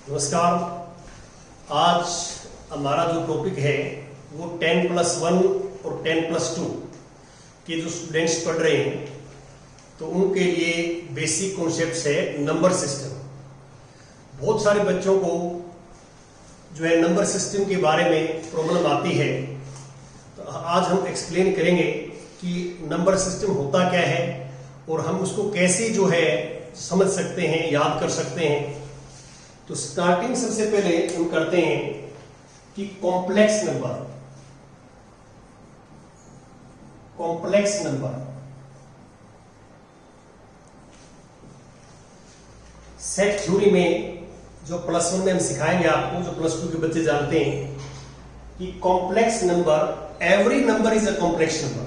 नमस्कार। आज हमारा जो टॉपिक है वो 10+1 और 10+2 के जो स्टूडेंट्स पढ़ रहे हैं तो उनके लिए बेसिक कॉन्सेप्ट्स है नंबर सिस्टम। बहुत सारे बच्चों को जो है नंबर सिस्टम के बारे में प्रॉब्लम आती है, तो आज हम एक्सप्लेन करेंगे कि नंबर सिस्टम होता क्या है और हम उसको कैसे जो है समझ सकते हैं, याद कर सकते हैं। तो स्टार्टिंग सबसे पहले हम करते हैं कि कॉम्प्लेक्स नंबर सेट थ्योरी में जो +1 में हम सिखाएंगे आपको, जो +2 के बच्चे जानते हैं कि complex number, every number is a complex number.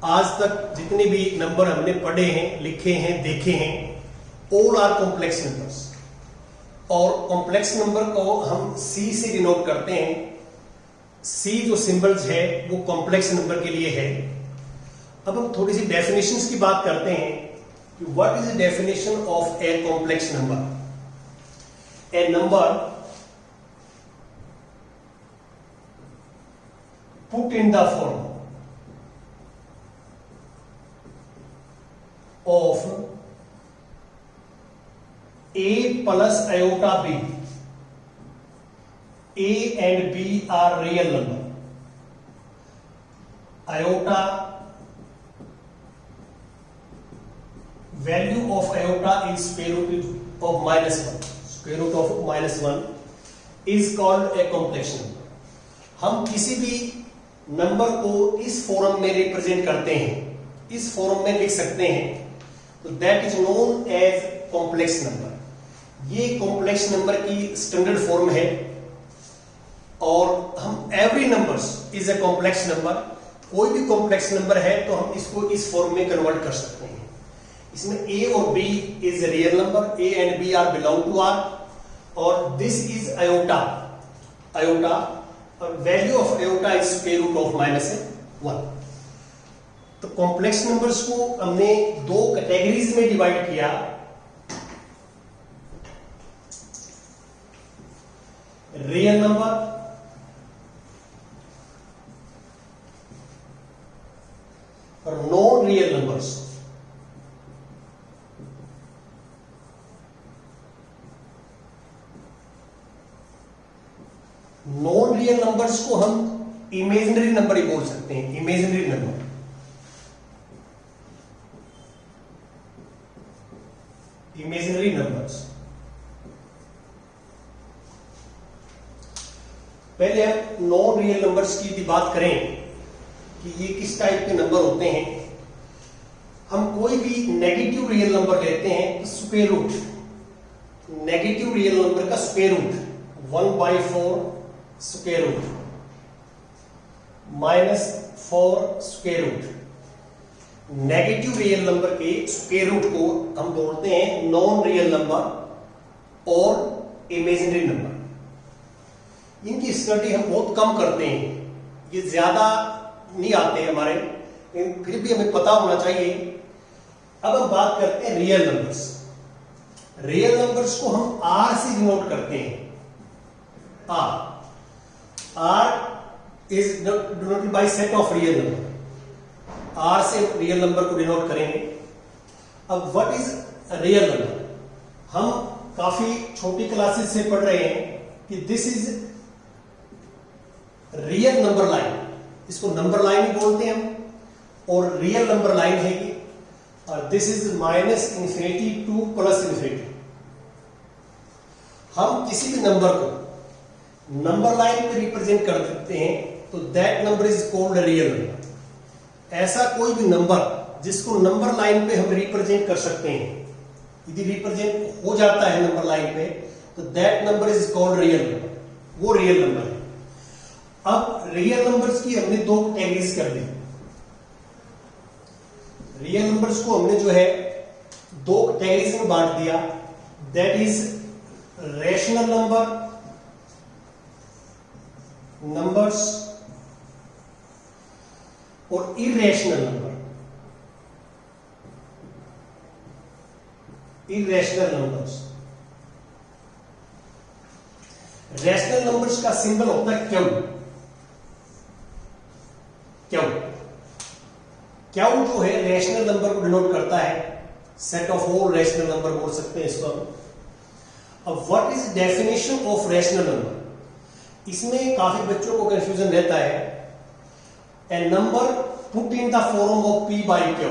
आज तक जितने भी नंबर हमने पढ़े हैं, लिखे हैं, देखे हैं, ऑल आर कॉम्प्लेक्स नंबर्स। और कॉम्प्लेक्स नंबर को हम C से डिनोट करते हैं। C जो सिंबल्स है वो कॉम्प्लेक्स नंबर के लिए है। अब हम थोड़ी सी डेफिनेशंस की बात करते हैं कि what is the definition of A complex number. A number put in the form of A plus iota B. A and B are real number. Iota, value of iota is square root of -1. Square root of -1 is called a complex number. हम किसी भी number को इस form में represent करते हैं, इस form में लिख सकते हैं, तो that is known as complex number. ये कॉम्प्लेक्स नंबर की स्टैंडर्ड फॉर्म है। और हम every numbers is a complex number. कोई भी कॉम्प्लेक्स नंबर है तो हम इसको इस फॉर्म में कन्वर्ट कर सकते हैं। इसमें A और B is real number, A and B are belong to R, और this is iota. Value of iota is square root of -1। तो कॉम्प्लेक्स नंबर्स को हमने दो कैटेगरीज में डिवाइड किया। रियल नंबर और non real numbers. Non real numbers को हम इमेजिनरी नंबर ही बोल सकते हैं। Imaginary numbers. पहले हम नॉन रियल नंबर्स की यदि बात करें कि ये किस टाइप के नंबर होते हैं। हम कोई भी नेगेटिव रियल नंबर लेते हैं तो square root, negative real number का square root 1/4 square root -4 square root. Negative real number के स्क्वायर रूट को हम बोलते हैं नॉन रियल नंबर और इमेजिनरी नंबर। इनकी स्टडी हम बहुत कम करते हैं, ये ज्यादा नहीं आते हमारे, फिर भी हमें पता होना चाहिए। अब हम बात करते हैं रियल नंबर्स। रियल नंबर्स को हम R से डिनोट करते हैं। R is denoted by set of real number. R से रियल नंबर को डिनोट करेंगे। अब व्हाट इज रियल नंबर? हम काफी छोटी क्लासेस से पढ़ रहे हैं कि this is real number line. इसको नंबर लाइन ही बोलते हैं हम, और रियल नंबर लाइन है ये। और दिस इज -∞ टू +∞। हम किसी भी नंबर को नंबर लाइन पे रिप्रेजेंट कर देते हैं तो that number is called real number. ऐसा कोई भी नंबर जिसको नंबर लाइन पे हम रिप्रेजेंट कर सकते हैं, यदि रिप्रेजेंट हो जाता है नंबर लाइन पे, तो that number is called real number. वो रियल नंबर है। अब रियल नंबर्स की हमने दो कैटेगरीज कर दी। रियल नंबर्स को हमने जो है दो कैटेगरीज में बांट दिया। दैट इज रैशनल नंबर्स और irrational number. irrational numbers. Rational numbers का सिंबल होता है क्यू। क्यू क्यू जो है रैशनल नंबर को डिनोट करता है, set of all rational number बोल सकते हैं इसको हम। अब what is definition of rational number? इसमें काफी बच्चों को कंफ्यूजन रहता है। A number put in the form of p by q,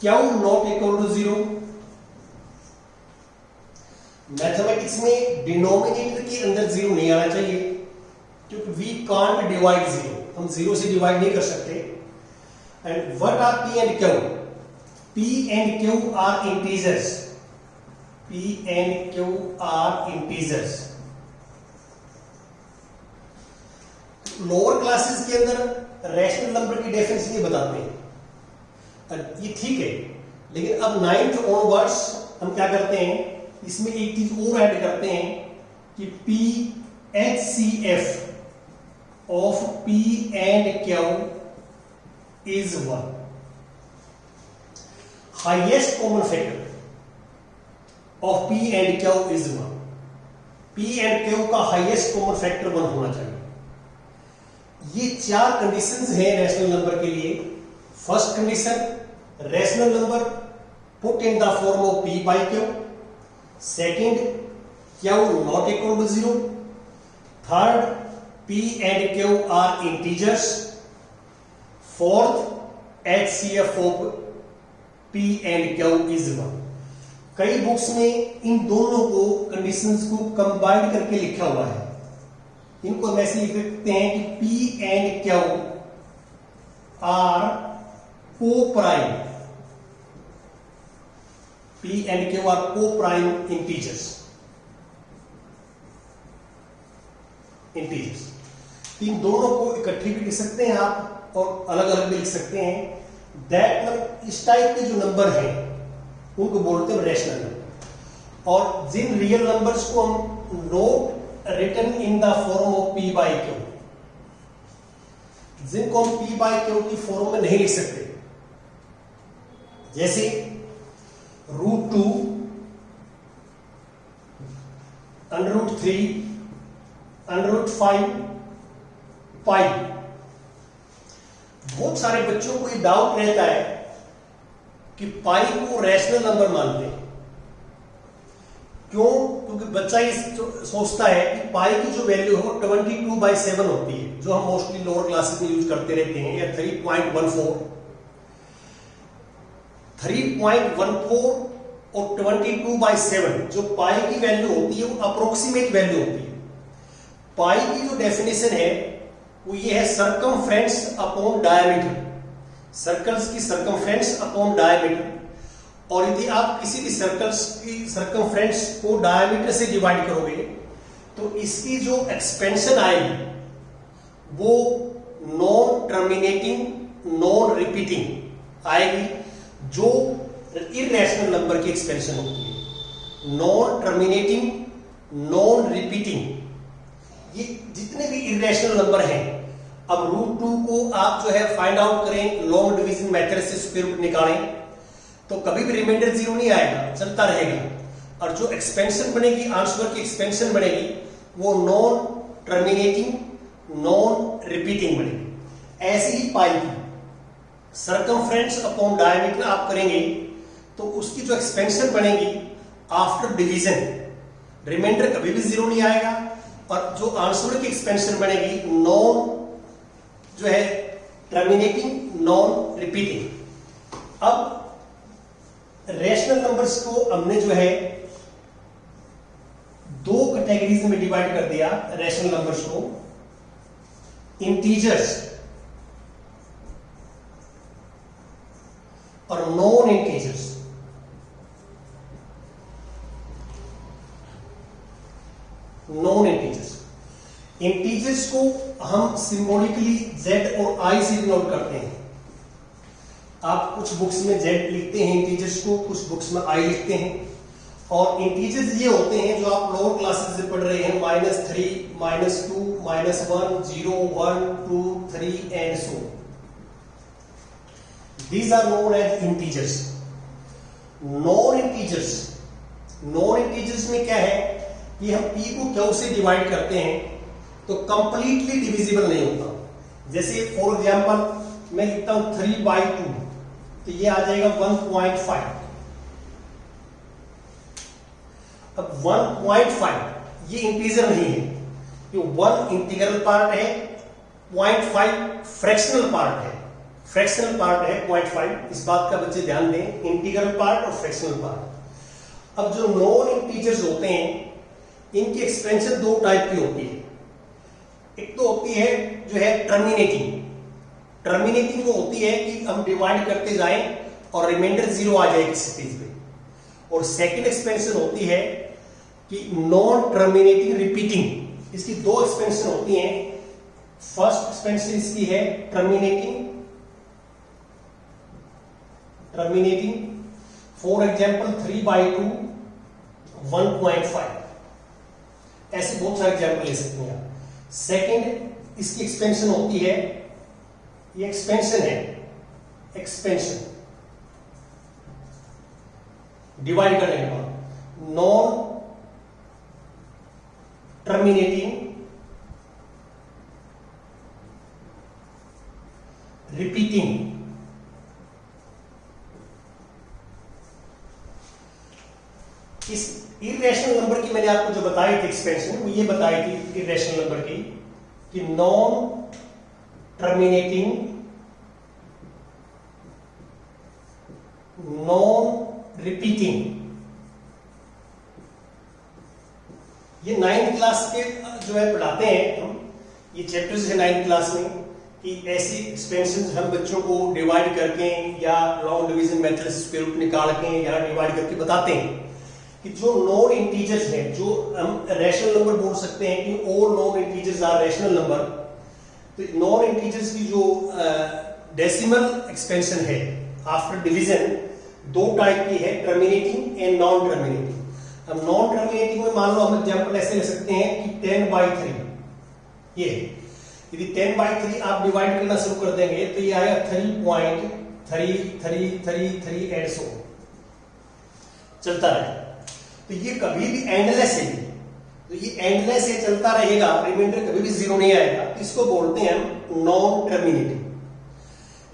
q not equal to 0। Mathematics में डिनोमिनेटर के अंदर 0 नहीं आना चाहिए, क्योंकि वी कांट डिवाइड 0, हम 0 से डिवाइड नहीं कर सकते। And what are p and q? p and q are integers. p and q are integers. Lower classes के अंदर रैशनल नंबर की डेफिनेशन ये बताते हैं, ये ठीक है। लेकिन अब 9th ऑनवर्ड्स हम क्या करते हैं, इसमें एक चीज और ऐड करते हैं कि p HCF of p and q is 1। Highest common factor of p and q is 1। p and q का हाईएस्ट कॉमन फैक्टर 1 होना चाहिए। ये 4 कंडीशंस हैं रैशनल नंबर के लिए। First condition, rational number put in the form of p by q। Second, q not equal to 0। Third, p and q are integers. Fourth, HCF of p and q is 1। कई books में इन दोनों को conditions को combined करके लिखा हुआ है। इनको हम ऐसे लिख सकते हैं कि p and q are coprime. p and q are coprime integers. इन दोनों को इकट्ठे भी लिख सकते हैं आप और अलग अलग भी लिख सकते हैं। दैट इस टाइप के जो नंबर हैं उनको बोलते हैं रैशनल नंबर। और जिन रियल नंबर्स को हम not written in the form of p by q, जिनको हम p बाई q की फॉर्म में नहीं लिख सकते, जैसे √2, √3, √5, पाई। बहुत सारे बच्चों को ये डाउट रहता है कि पाई को रैशनल नंबर मानते हैं। क्यों? क्योंकि बच्चा ये सोचता है कि पाई की जो वैल्यू है वो 22/7 होती है, जो हम मोस्टली लोअर क्लासेस में यूज करते रहते हैं, या 3.14। 3.14 और 22/7 जो पाई की वैल्यू होती है वो अप्रोक्सीमेट वैल्यू होती है। पाई की जो डेफिनेशन है वो ये है सर्कमफ्रेंस अपॉन डायमीटर, सर्कल्स की सर्कमफ्रेंस अपॉन डायमीटर। और यदि आप किसी भी सर्कल्स की सर्कमफ्रेंस को डायमीटर से डिवाइड करोगे तो इसकी जो एक्सपेंशन आएगी वो नॉन टर्मिनेटिंग, नॉन रिपीटिंग आएगी, जो इररेशनल नंबर की एक्सपेंशन होती है। नॉन टर्मिनेटिंग, नॉन रिपीटिंग, ये जितने भी इररेशनल नंबर हैं, अब √2 को आप जो है फाइंड आउट करें लॉन्ग डिवीजन मेथड से, स्क्वायर रूट निकालें तो कभी भी रिमाइंडर 0 नहीं आएगा, चलता रहेगा। और जो एक्सपेंशन बनेगी, आंसर की एक्सपेंशन बनेगी, वो नॉन टर्मिनेटिंग, नॉन रिपीटिंग बनेगी। ऐसे ही पाई की सर्कमफ्रेंस अपॉन डायमीटर आप करेंगे तो उसकी जो एक्सपेंशन बनेगी आफ्टर डिवीजन, रिमाइंडर कभी भी 0 नहीं आएगा। और जो आंसर की एक्सपेंशन बनेगी नॉन जो है टर्मिनेटिंग, नॉन रिपीटिंग। अब रैशनल नंबर्स को हमने जो है 2 कैटेगरीज में डिवाइड कर दिया रैशनल नंबर्स को, इंटीजर्स और non integers. Non integers, integers को हम सिंबॉलिकली z और i से डिनोट करते हैं। आप कुछ बुक्स में z लिखते हैं इंटीजर्स को, कुछ बुक्स में i लिखते हैं। और इंटीजर्स ये होते हैं जो आप लोअर क्लासेस से पढ़ रहे हैं, -3, -2, -1, 0, 1, 2, 3 and so. These are known as integers. Non-integers non integers में क्या है कि हम p को q से डिवाइड करते हैं तो कंप्लीटली डिविजिबल नहीं होता। जैसे फॉर एग्जांपल मैं लिखता हूं 3/2 तो ये आ जाएगा 1.5। अब 1.5 ये इंटीजर नहीं है, ये 1 इंटीग्रल पार्ट है, 0.5 फ्रैक्शनल पार्ट है। फ्रैक्शनल पार्ट है 0.5, इस बात का बच्चे ध्यान दें, इंटीग्रल पार्ट और फ्रैक्शनल पार्ट। अब जो नॉन इंटीजर्स होते हैं इनकी एक्सपेंशन दो टाइप की होती है। एक तो होती है जो है टर्मिनेटिंग। टर्मिनेटिंग वो होती है कि हम डिवाइड करते जाएं और रिमाइंडर 0 आ जाए किसी स्टेज पे। और सेकंड एक्सपेंशन होती है कि नॉन टर्मिनेटिंग रिपीटिंग। इसकी दो एक्सपेंशन होती हैं। फर्स्ट एक्सपेंशन इसकी है टर्मिनेटिंग फॉर एग्जांपल 3/2 1.5, ऐसे बहुत सारे एग्जांपल ले सकते हैं आप। सेकंड इसकी एक्सपेंशन होती है, ये एक्सपेंशन है, एक्सपेंशन डिवाइड करने के बाद नॉन टर्मिनेटिंग रिपीटिंग। इस इरेशनल नंबर की मैंने आपको जो बताई थी एक्सपेंशन, वो ये बताई थी इरेशनल नंबर की कि नॉन टर्मिनेटिंग नॉन रिपीटिंग। ये 9th क्लास के जो है पढ़ाते हैं हम, ये चैप्टर्स है 9th क्लास में कि ऐसी एक्सपेंशन हम बच्चों को डिवाइड करके या लॉन्ग डिवीजन मेथड से स्क्वायर रूट निकाल के या डिवाइड करके बताते हैं कि जो नॉन इंटीजर्स हैं, जो हम रैशनल नंबर बोल सकते हैं कि all non integers are rational number. तो नॉन इंटीजर्स की जो डेसिमल एक्सपेंशन है आफ्टर डिवीजन दो टाइप की है, टर्मिनेटिंग एंड नॉन टर्मिनेटिंग। अब नॉन टर्मिनेटिंग में मान लो हम एग्जांपल ऐसे ले सकते हैं कि 10/3 ये, यदि 10/3 आप डिवाइड करना शुरू कर देंगे तो ये आएगा 3.33333 एंड सो चलता रहे। तो ये कभी भी एंडलेस है, तो ये एंडलेस है, चलता रहेगा, रिमाइंडर कभी भी 0 नहीं आएगा। इसको बोलते हैं हम नॉन टर्मिनेटिंग।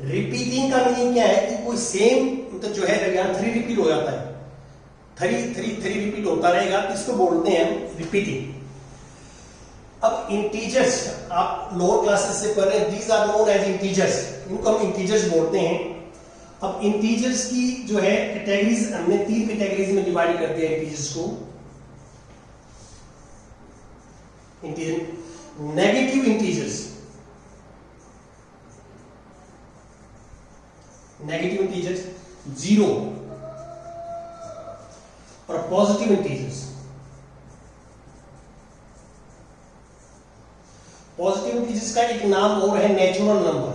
रिपीटिंग का मीनिंग क्या है कि कोई सेम मतलब जो है यहां 3 रिपीट हो जाता है, 3 रिपीट होता रहेगा, तो इसको बोलते हैं हम रिपीटिंग। अब इंटीजर्स आप लोअर क्लासेस से पढ़ रहे हैं, these are known as integers, इनको हम इंटीजर्स बोलते हैं। अब इंटीजर्स की जो है कैटेगरीज हमने 3 कैटेगरीज में डिवाइड कर दिया इंटीजर्स को। नेगेटिव इंटीजर्स, नेगेटिव इंटीजर्स 0 और पॉजिटिव इंटीजर्स। पॉजिटिव इंटीजर्स का एक नाम और है natural number,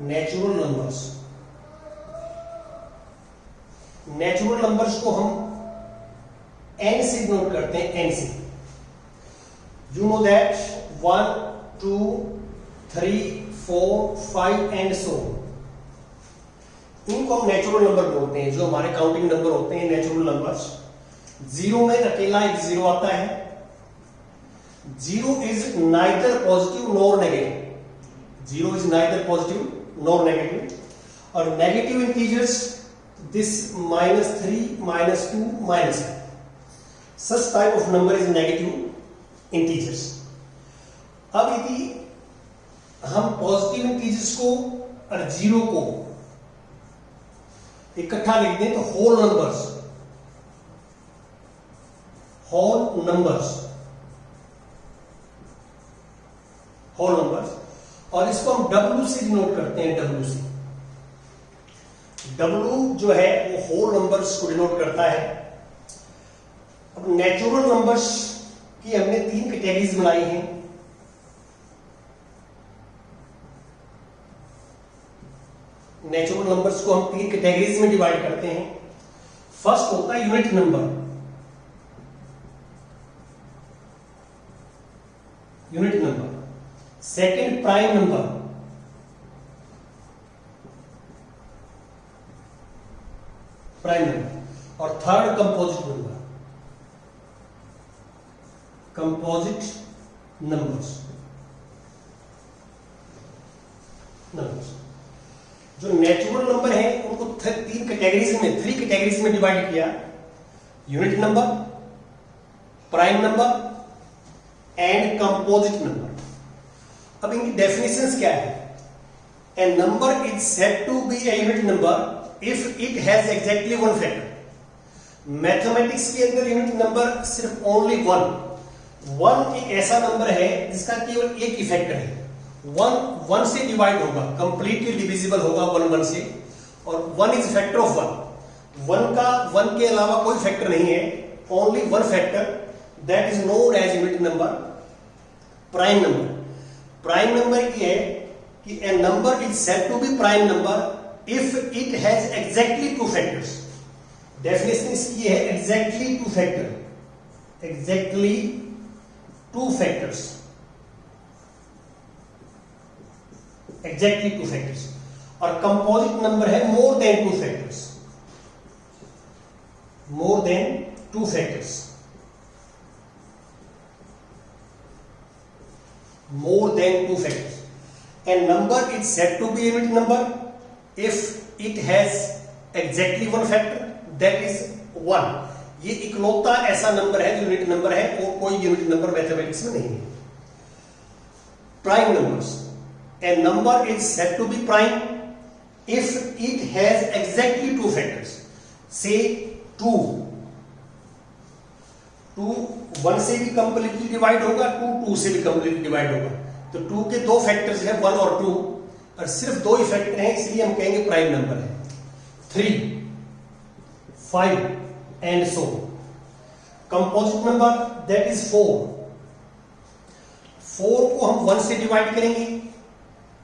natural numbers. Natural numbers को हम n से नोट करते हैं, n से। You know that 1 2 3 4 5 and so, इनको हम नेचुरल नंबर बोलते हैं, जो हमारे काउंटिंग नंबर होते हैं नेचुरल नंबर्स। 0 में अकेला एक 0 आता है। 0 is neither positive nor negative, 0 is neither positive nor negative. और negative integers this -3 -2 -1, such type of number is negative integers। अब यदि हम पॉजिटिव इंटीजर्स को और 0 को इकट्ठा लिख दें तो whole numbers, whole numbers, whole numbers. और इसको हम W से डिनोट करते हैं, W से। W जो है वो होल नंबर्स को डिनोट करता है। अब नेचुरल नंबर्स की हमने 3 कैटेगरीज बनाई हैं। नेचुरल नंबर्स को हम 3 कैटेगरीज में डिवाइड करते हैं। फर्स्ट होता है unit number, unit number. Second prime number, prime number, और third composite number, composite numbers. जो नेचुरल नंबर है उनको थ्री कैटेगरीज में डिवाइड किया, unit number, prime number and composite number. अब इनकी डेफिनेशंस क्या है? A number is said to be a unit number if it has exactly one factor. Mathematics के अंदर यूनिट नंबर सिर्फ ओनली वन एक ऐसा नंबर है जिसका केवल एक ही फैक्टर है, वन से डिवाइड होगा, कंप्लीटली डिविजिबल होगा वन से, और one is factor of one के अलावा कोई फैक्टर नहीं है, only one factor, that is known as unit number. Prime number ये है कि a number is said to be prime number if it has exactly two factors. Definition इसकी है exactly two factor, exactly two factors, exactly two factors. और composite number है मोर than two factors, more than two factors, more than two factors. A number is said to be a unit number if it has exactly one factor, that is 1. ये इकलौता ऐसा नंबर है जो unit number है, और कोई यूनिट नंबर मैथमेटिक्स में नहीं है। Prime numbers, a number is said to be prime if it has exactly two factors. Say 2 1 से भी कंप्लीटली डिवाइड होगा, 2 से भी कंप्लीटली डिवाइड होगा। तो 2 के दो फैक्टर्स हैं, 1 और 2, और सिर्फ दो ही फैक्टर हैं, इसलिए हम कहेंगे प्राइम नंबर है। 3 5 and so. Composite number that is 4 को हम 1 से डिवाइड करेंगे,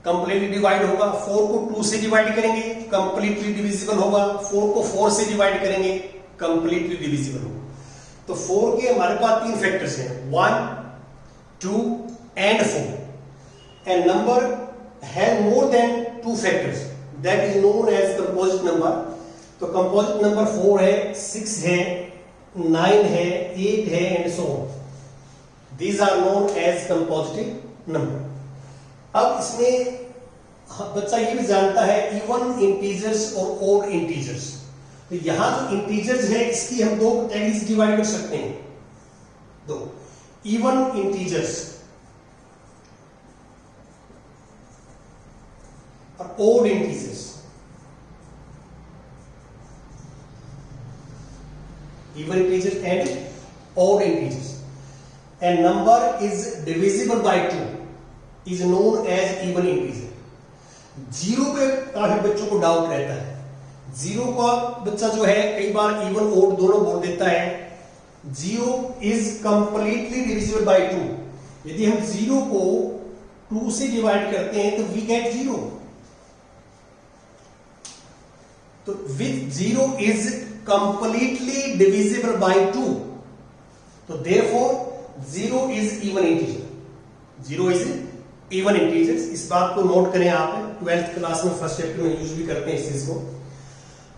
कंप्लीटली डिवाइड होगा। 4 को 2 से डिवाइड करेंगे, कंप्लीटली डिविजिबल होगा। 4 को 4 से डिवाइड करेंगे, कंप्लीटली डिविजिबल होगा। तो 4 के हमारे पास 3 फैक्टर्स हैं, 1 2 and 4। And number has more than 2 factors, that is known as composite number. तो कंपोजिट नंबर 4 है, 6 है, 9 है, 8 है and so on. These are known as compositive number. अब इसमें बच्चा ये भी जानता है इवन इंटीजर्स और ओड इंटीजर्स। तो यहां जो इंटीजर्स है इसकी हम दो कैटेगरीज डिवाइड कर सकते हैं, दो, इवन इंटीजर्स और odd integers. Even integers and odd integers. A number is divisible by 2 is known as even integer. Zero पे काफी बच्चों को डाउट रहता है। जीरो का बच्चा जो है कई बार इवन ओड दोनों बोल देता है। Zero is completely divisible by 2। यदि हम जीरो को 2 से डिवाइड करते हैं तो वी गेट 0। तो with zero is completely divisible by 2, तो therefore zero is even integer. Zero is even integers. इस बात को नोट करें आप, 12th क्लास में फर्स्ट चैप्टर में यूज भी करते हैं इस चीज को।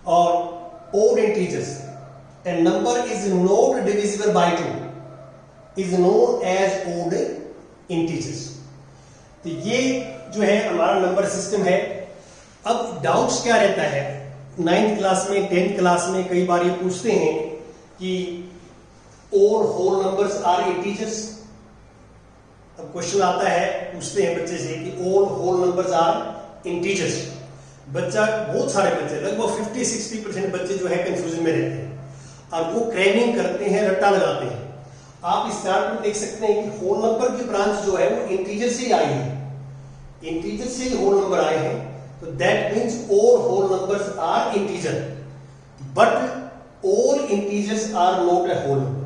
और odd integers, a number is not divisible by 2 is known as odd integers. तो ये जो है हमारा नंबर सिस्टम है। अब डाउट्स क्या रहता है 9th क्लास में, 10th क्लास में कई बार ये पूछते हैं कि odd whole numbers are integers. अब क्वेश्चन आता है, पूछते हैं बच्चे से कि odd whole numbers are integers. बच्चा, बहुत सारे बच्चे, लगभग 50-60% बच्चे जो है कंफ्यूजन में रहते हैं और वो क्रैमिंग करते हैं, रट्टा लगाते हैं। आप इस चार्ट में देख सकते हैं कि होल नंबर की ब्रांच जो है वो इंटीजर से ही आई है, इंटीजर से ही होल नंबर आए हैं। तो that means all whole numbers are integer, but all integers are not a whole number.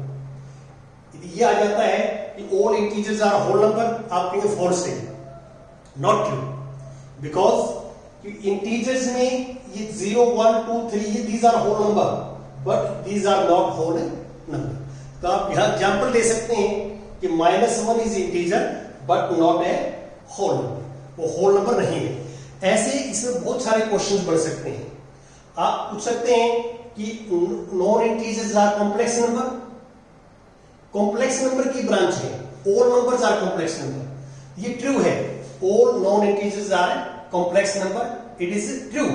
ये आ जाता है कि all integers are whole number, आप कहेंगे फॉल्स है, नॉट ट्रू, बिकॉज इंटीजर्स में ये 0 1 2 3 ये these are whole number, but these are not whole number. तो आप यहां एग्जांपल दे सकते हैं कि -1 is integer but not a whole number, वो होल नंबर नहीं है। ऐसे इसमें बहुत सारे क्वेश्चंस बढ़ सकते हैं। आप पूछ सकते हैं कि non integers are complex number, complex number की ब्रांच है, all numbers are complex number, ये ट्रू है, all non integers are complex number, it is true,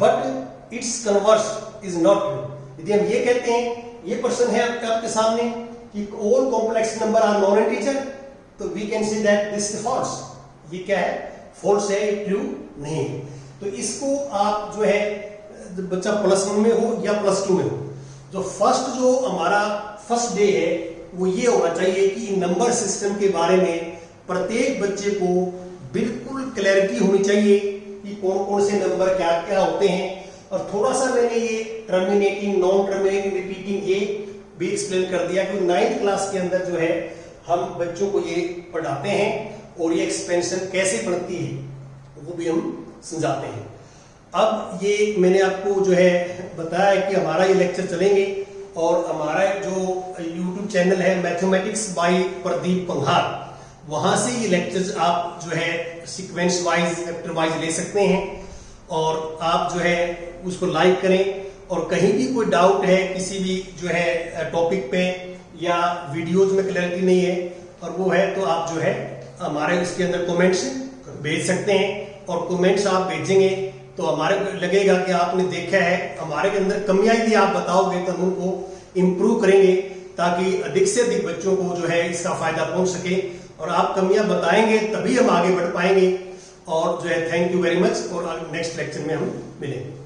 but it's converse is not true. यदि हम ये कहते हैं, ये पर्सन है आपके सामने कि all complex number are non integer, तो we can see that this is false. ये क्या है? फॉल्स है, ट्रू नहीं है। तो इसको आप जो है, बच्चा +1 में हो या +2 में हो, जो हमारा फर्स्ट डे है वो ये होना चाहिए कि नंबर सिस्टम के बारे में प्रत्येक बच्चे को बिल्कुल क्लैरिटी होनी चाहिए कि कौन कौन से नंबर क्या क्या होते हैं। और थोड़ा सा मैंने ये टर्मिनेटिंग, नॉन टर्मिनेटिंग, रिपीटिंग ये भी एक्सप्लेन कर दिया कि 9th क्लास के अंदर जो है हम बच्चों को ये पढ़ाते हैं और ये एक्सपेंशन कैसे बनती है वो भी हम समझाते हैं। अब ये मैंने आपको जो है बताया कि हमारा ये लेक्चर चलेंगे और हमारा जो YouTube चैनल है मैथमेटिक्स बाय प्रदीप पंघार, वहां से ये लेक्चर्स आप जो है सीक्वेंस वाइज, चैप्टर वाइज ले सकते हैं और आप जो है उसको लाइक करें। और कहीं भी कोई डाउट है किसी भी जो है टॉपिक पे या वीडियोज में क्लैरिटी नहीं है और वो है तो आप जो है हमारे उसके अंदर कमेंट्स भेज सकते हैं और कमेंट्स आप भेजेंगे तो हमारे लगेगा कि आपने देखा है, हमारे के अंदर कमियां यदि आप बताओगे तो हम उनको इम्प्रूव करेंगे ताकि अधिक से अधिक बच्चों को जो है इसका फायदा पहुंच सके। और आप कमियां बताएंगे तभी हम आगे बढ़ पाएंगे। और जो है थैंक यू वेरी मच और नेक्स्ट लेक्चर में हम मिलेंगे।